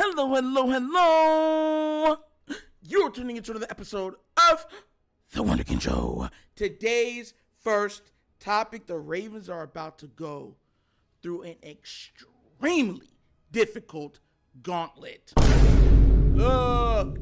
Hello, hello, hello. You're tuning into another episode of The Wunderkind Show. Today's first topic, the Ravens are about to go through an extremely difficult gauntlet. Look.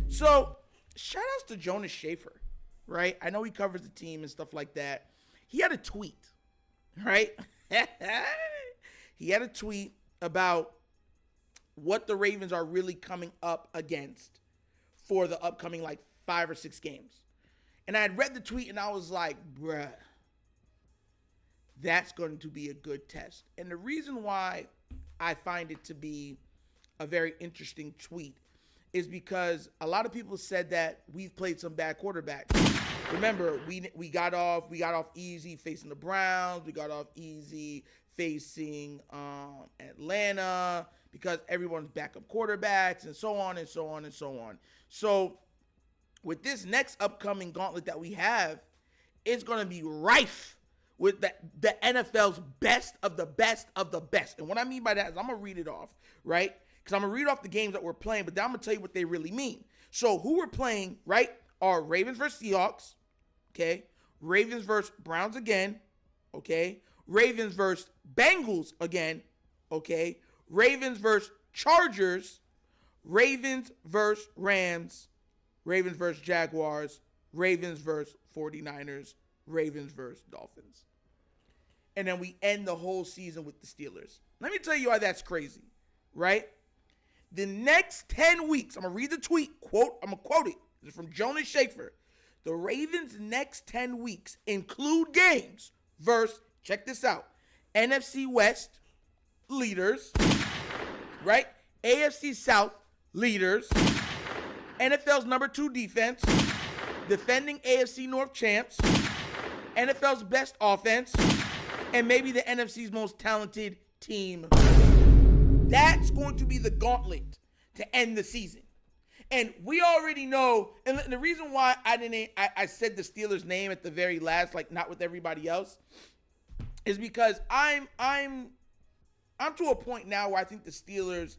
So, shout outs to Jonas Schaefer, right? I know he covers the team and stuff like that. He had a tweet, right? He had a tweet about what the Ravens are really coming up against for the upcoming 5 or 6 games. And I had read the tweet and I was like, bruh, that's going to be a good test. And the reason why I find it to be a very interesting tweet is because a lot of people said that we've played some bad quarterbacks. Remember, we got off easy facing the Browns. We got off easy facing Atlanta because everyone's backup quarterbacks and so on and so on and so on. So with this next upcoming gauntlet that we have, it's going to be rife with the NFL's best of the best of the best. And what I mean by that is I'm going to read it off, right? Because I'm going to read off the games that we're playing, but then I'm going to tell you what they really mean. So who we're playing, right, are Ravens versus Seahawks, okay? Ravens versus Browns again, okay? Ravens versus Bengals again, okay? Ravens versus Chargers, Ravens versus Rams, Ravens versus Jaguars, Ravens versus 49ers, Ravens versus Dolphins. And then we end the whole season with the Steelers. Let me tell you why that's crazy, right? The next 10 weeks, I'm going to read the tweet, I'm going to quote it. This is from Jonas Schaefer. The Ravens' next 10 weeks include games versus, check this out, NFC West leaders, right? AFC South leaders, NFL's number 2 defense, defending AFC North champs, NFL's best offense, and maybe the NFC's most talented team. That's going to be the gauntlet to end the season. And we already know, and the reason why I said the Steelers' name at the very last, not with everybody else, is because I'm to a point now where I think the Steelers,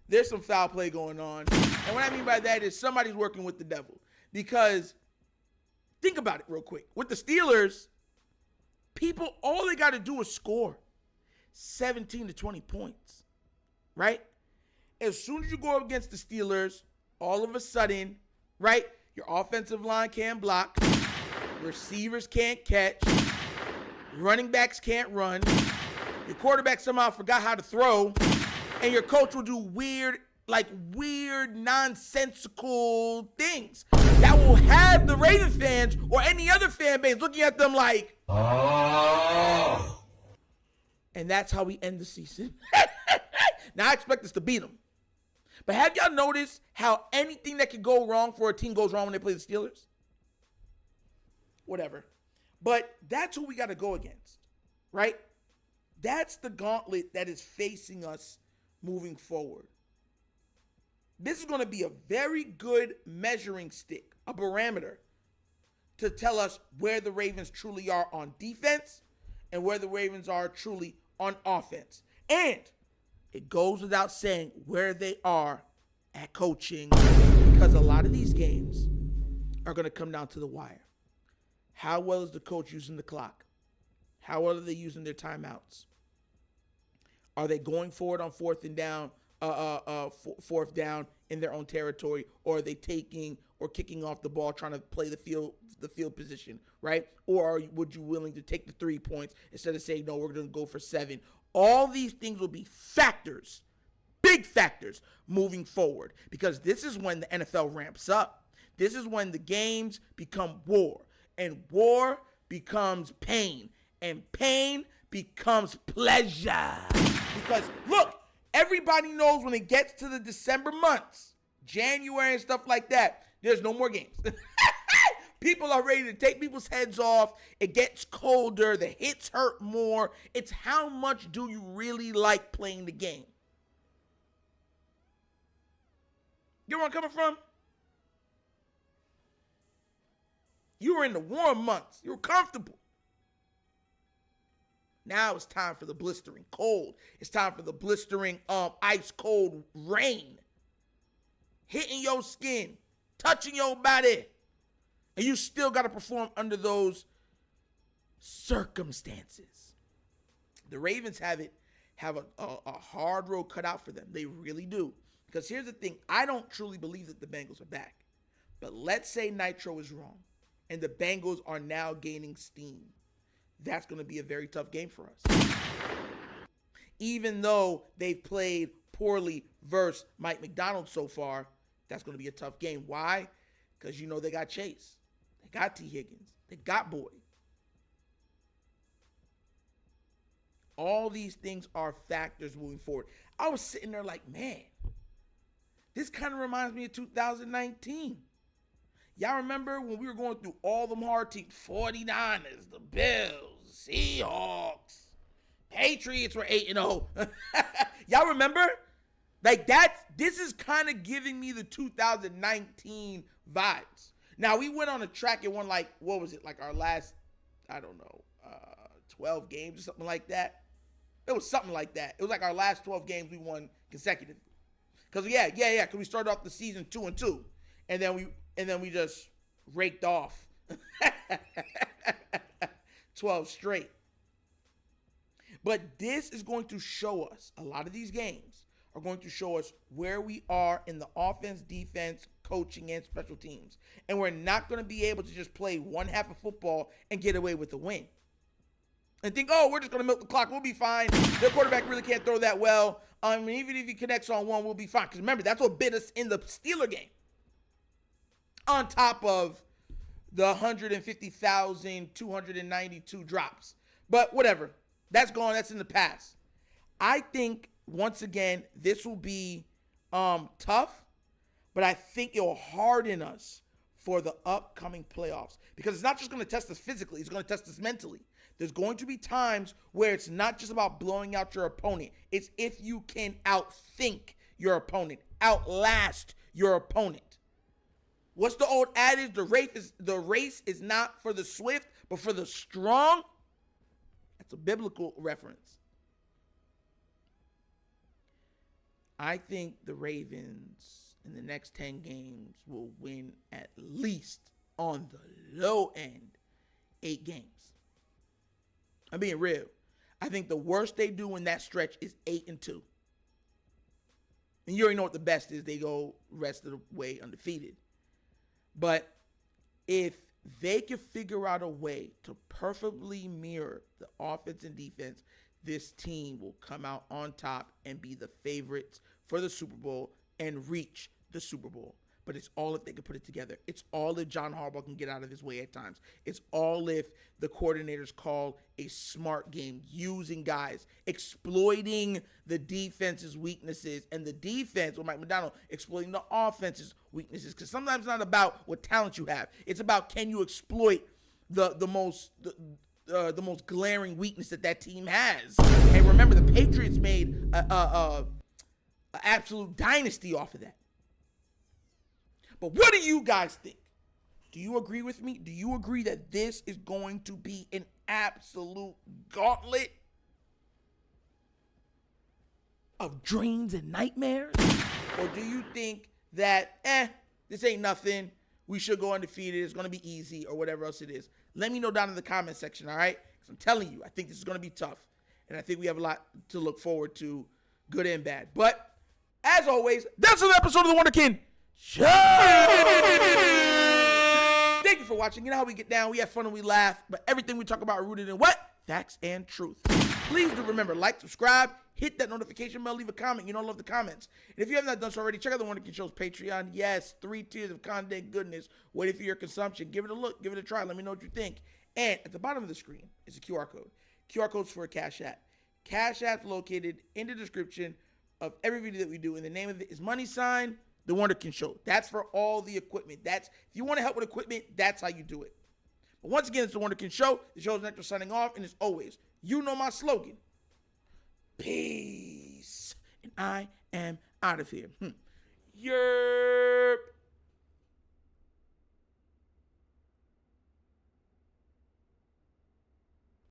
there's some foul play going on. And what I mean by that is somebody's working with the devil. Because think about it real quick. With the Steelers, people, all they got to do is score 17 to 20 points, right? As soon as you go up against the Steelers, all of a sudden, right, your offensive line can't block, receivers can't catch, running backs can't run, your quarterback somehow forgot how to throw, and your coach will do weird, nonsensical things that will have the Raven fans or any other fan base looking at them like, oh. And that's how we end the season. Now I expect us to beat them. But have y'all noticed how anything that could go wrong for a team goes wrong when they play the Steelers? Whatever. But that's who we got to go against, right? That's the gauntlet that is facing us moving forward. This is going to be a very good measuring stick, a barometer, to tell us where the Ravens truly are on defense and where the Ravens are truly on offense. And it goes without saying where they are at coaching, because a lot of these games are going to come down to the wire. How well is the coach using the clock? How well are they using their timeouts? Are they going forward on fourth down in their own territory, or are they taking or kicking off the ball, trying to play the field position, right? Or would you willing to take the 3 points instead of saying, no, we're going to go for 7? All these things will be factors, big factors moving forward, because this is when the NFL ramps up. This is when the games become war, and war becomes pain, and pain becomes pleasure. Because look, everybody knows when it gets to the December months, January and stuff like that, there's no more games. People are ready to take people's heads off. It gets colder. The hits hurt more. It's how much do you really like playing the game? You know where I'm coming from? You were in the warm months. You were comfortable. Now it's time for the blistering cold. It's time for the blistering ice cold rain, hitting your skin, touching your body, and you still got to perform under those circumstances. The Ravens have a hard road cut out for them. They really do. Because here's the thing. I don't truly believe that the Bengals are back. But let's say Nitro is wrong and the Bengals are now gaining steam. That's going to be a very tough game for us. Even though they've played poorly versus Mike McDonald so far, that's going to be a tough game. Why? Because you know they got Chase. They got T. Higgins. They got Boyd. All these things are factors moving forward. I was sitting there like, man, this kind of reminds me of 2019. Y'all remember when we were going through all them hard teams? 49ers, the Bills, Seahawks, Patriots were 8-0. Y'all remember? Like this is kind of giving me the 2019 vibes. Now, we went on a track and won like, what was it? Like our last, 12 games or something like that. It was something like that. It was like our last 12 games we won consecutively. Because because we started off the season 2-2. And then we just raked off 12 straight. But this is going to show us, a lot of these games are going to show us where we are in the offense, defense, coaching, and special teams. And we're not going to be able to just play one half of football and get away with the win. And think, oh, we're just going to milk the clock. We'll be fine. Their quarterback really can't throw that well. Even if he connects on one, we'll be fine. Because remember, that's what bit us in the Steeler game. On top of the 150,292 drops. But whatever. That's gone. That's in the past. I think, once again, this will be tough. But I think it will harden us for the upcoming playoffs. Because it's not just going to test us physically. It's going to test us mentally. There's going to be times where it's not just about blowing out your opponent. It's if you can outthink your opponent, outlast your opponent. What's the old adage? The race is not for the swift, but for the strong. That's a biblical reference. I think the Ravens in the next 10 games will win at least on the low end 8 games. I'm being real. I think the worst they do in that stretch is 8-2. And you already know what the best is. They go rest of the way undefeated. But if they can figure out a way to perfectly mirror the offense and defense, this team will come out on top and be the favorites for the Super Bowl and reach the Super Bowl. But it's all if they can put it together. It's all if John Harbaugh can get out of his way at times. It's all if the coordinators call a smart game, using guys, exploiting the defense's weaknesses, and the defense, with Mike McDonald, exploiting the offense's weaknesses. Because sometimes it's not about what talent you have. It's about, can you exploit the most glaring weakness that team has. And remember, the Patriots made an absolute dynasty off of that. But what do you guys think? Do you agree with me? Do you agree that this is going to be an absolute gauntlet of dreams and nightmares? Or do you think that, this ain't nothing, we should go undefeated, it's going to be easy, or whatever else it is? Let me know down in the comment section, all right? Because I'm telling you, I think this is going to be tough. And I think we have a lot to look forward to, good and bad. But, as always, that's another episode of The Wunderkind Show! Thank you for watching. You know how we get down. We have fun and we laugh. But everything we talk about are rooted in what? Facts and truth. Please do remember, like, subscribe, hit that notification bell, leave a comment. You know I love the comments. And if you have not done so already, check out The Wunderkind Show's Patreon. Yes, 3 tiers of content goodness waiting for your consumption. Give it a look. Give it a try. Let me know what you think. And at the bottom of the screen is a QR code. QR code's for a Cash App. Cash App's located in the description of every video that we do. And the name of it is The Wunderkind Show. That's for all the equipment. If you want to help with equipment, that's how you do it. But once again, it's The Wunderkind Show. The show's Nectar signing off, and as always, you know my slogan. Peace. And I am out of here. Yerp.